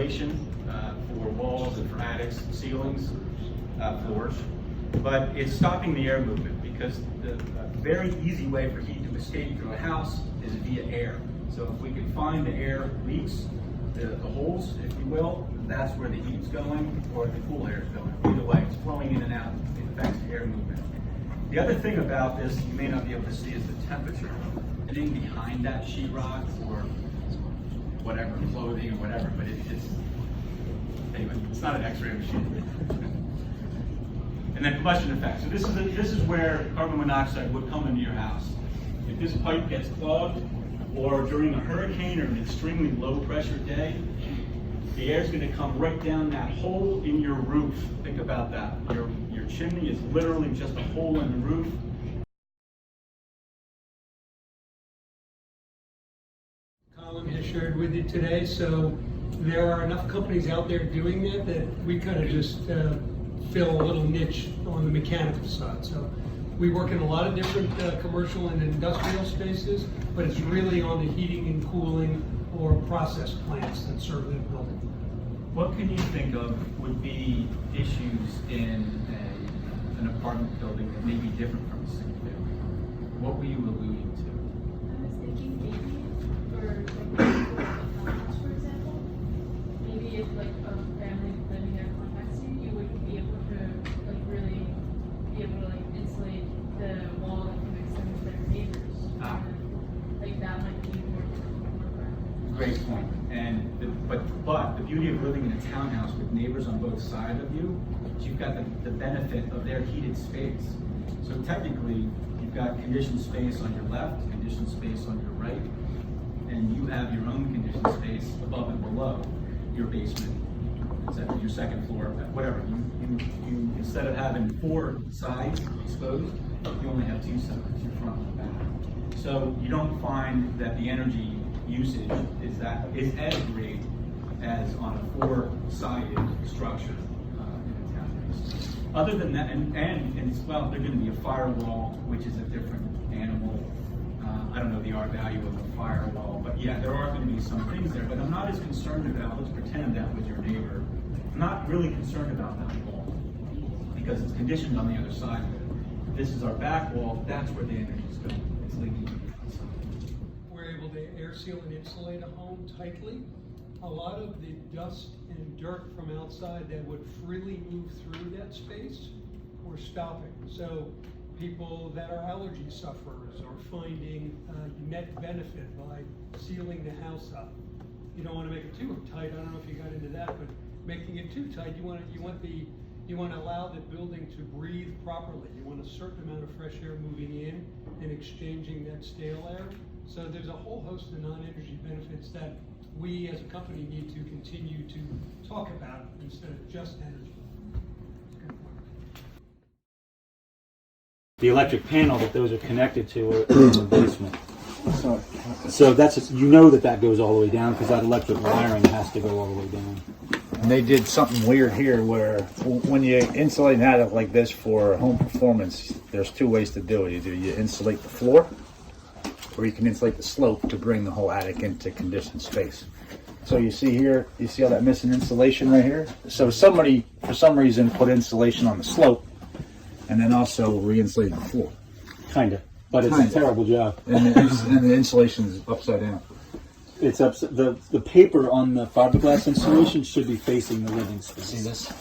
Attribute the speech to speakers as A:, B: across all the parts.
A: insulation for walls and for attics, ceilings, floors, but it's stopping the air movement because the very easy way for heat to escape through a house is via air. So if we can find the air leaks, the holes, if you will, that's where the heat's going or the cool air is going. Either way, it's flowing in and out. It affects the air movement. The other thing about this you may not be able to see is the temperature. Anything behind that sheetrock or whatever, clothing or whatever, but it's anyway, it's not an X-ray machine. And then combustion effect. So this is where carbon monoxide would come into your house. If this pipe gets clogged, or during a hurricane or an extremely low pressure day, the air is going to come right down that hole in your roof. Think about that. Your chimney is literally just a hole in the roof.
B: Colin has shared with you today, so there are enough companies out there doing that we kind of just fill a little niche on the mechanical side. So we work in a lot of different commercial and industrial spaces, but it's really on the heating and cooling or process plants that serve that building.
C: What can you think of would be issues in an apartment building that may be different from a single family home? What were you alluding to?
D: I was thinking maybe for for example, maybe if like a family living there contacts you, you would be able to like really be able to like insulate the wall that connects them with their neighbors. Like that might be more difficult.
A: Great point. And but the beauty of living in a townhouse with neighbors on both sides of you is you've got the benefit of their heated space. So technically, you've got conditioned space on your left, conditioned space on your right, and you have your own conditioned space above and below your basement, your second floor, whatever. You instead of having 4 sides exposed, you only have 2 sides, your front and back. So you don't find that the energy usage is as great as on a 4-sided structure in a townhouse. Other than that, and well, there's going to be a firewall, which is a different animal. I don't know the R value of a firewall, but yeah, there are going to be some things there. But I'm not as concerned about. Let's pretend that was your neighbor. I'm not really concerned about that wall because it's conditioned on the other side of it. This is our back wall. That's where the energy is going. It's leaking.
B: We're able to air seal and insulate a home tightly. A lot of the dust and dirt from outside that would freely move through that space, we're stopping. So people that are allergy sufferers are finding net benefit by sealing the house up. You don't want to make it too tight. I don't know if you got into that, but making it too tight, you want to allow the building to breathe properly. You want a certain amount of fresh air moving in and exchanging that stale air. So there's a whole host of non-energy benefits that we as a company need to continue to talk about instead of just energy.
E: The electric panel that those are connected to are in the basement. So that's, you know, that goes all the way down because that electric wiring has to go all the way down.
F: And they did something weird here where when you insulate an attic like this for home performance, there's 2 ways to do it. Either you insulate the floor or you can insulate the slope to bring the whole attic into conditioned space. So you see here, you see all that missing insulation right here? So somebody, for some reason, put insulation on the slope and then also re-insulated the floor.
E: Kinda, but it's a terrible job.
F: And the insulation is upside down.
E: It's the paper on the fiberglass insulation should be facing the living space.
F: See this?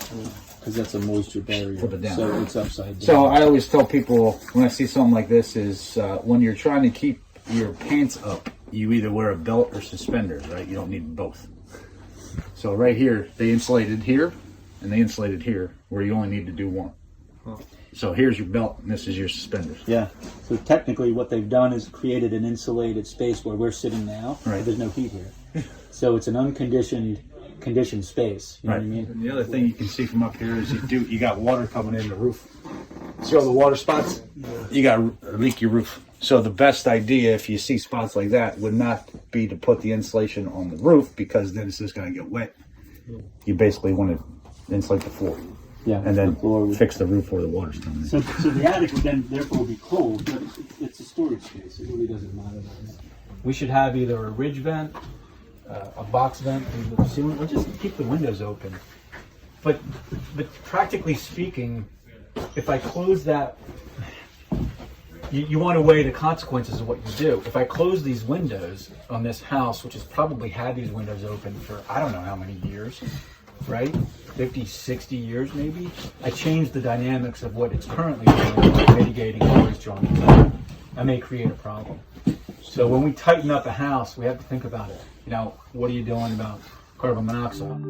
E: Because that's a moisture barrier.
F: Flip it down.
E: So it's upside down.
F: So I always tell people when I see something like this is when you're trying to keep your pants up, you either wear a belt or suspenders, right? You don't need both. So right here, they insulated here and they insulated here where you only need to do one. So here's your belt and this is your suspenders.
E: Yeah. So technically what they've done is created an insulated space where we're sitting now.
F: Right.
E: There's no heat here. So it's an unconditioned space. You know what I mean?
F: And the other thing you can see from up here is you got water coming in the roof. See all the water spots? You got a leaky roof. So the best idea, if you see spots like that, would not be to put the insulation on the roof because then it's just going to get wet. You basically want to insulate the floor.
E: Yeah.
F: And then fix the roof where the water's coming in.
E: So the attic would then therefore be cold, but it's a storage space. It really doesn't matter that much. We should have either a ridge vent a box vent through the ceiling, or just keep the windows open. But practically speaking, if I close that, you want to weigh the consequences of what you do. If I close these windows on this house, which has probably had these windows open for I don't know how many years, right? 50, 60 years maybe, I change the dynamics of what it's currently doing by mitigating noise drawing. I may create a problem. So when we tighten up a house, we have to think about it. You know, what are you doing about carbon monoxide?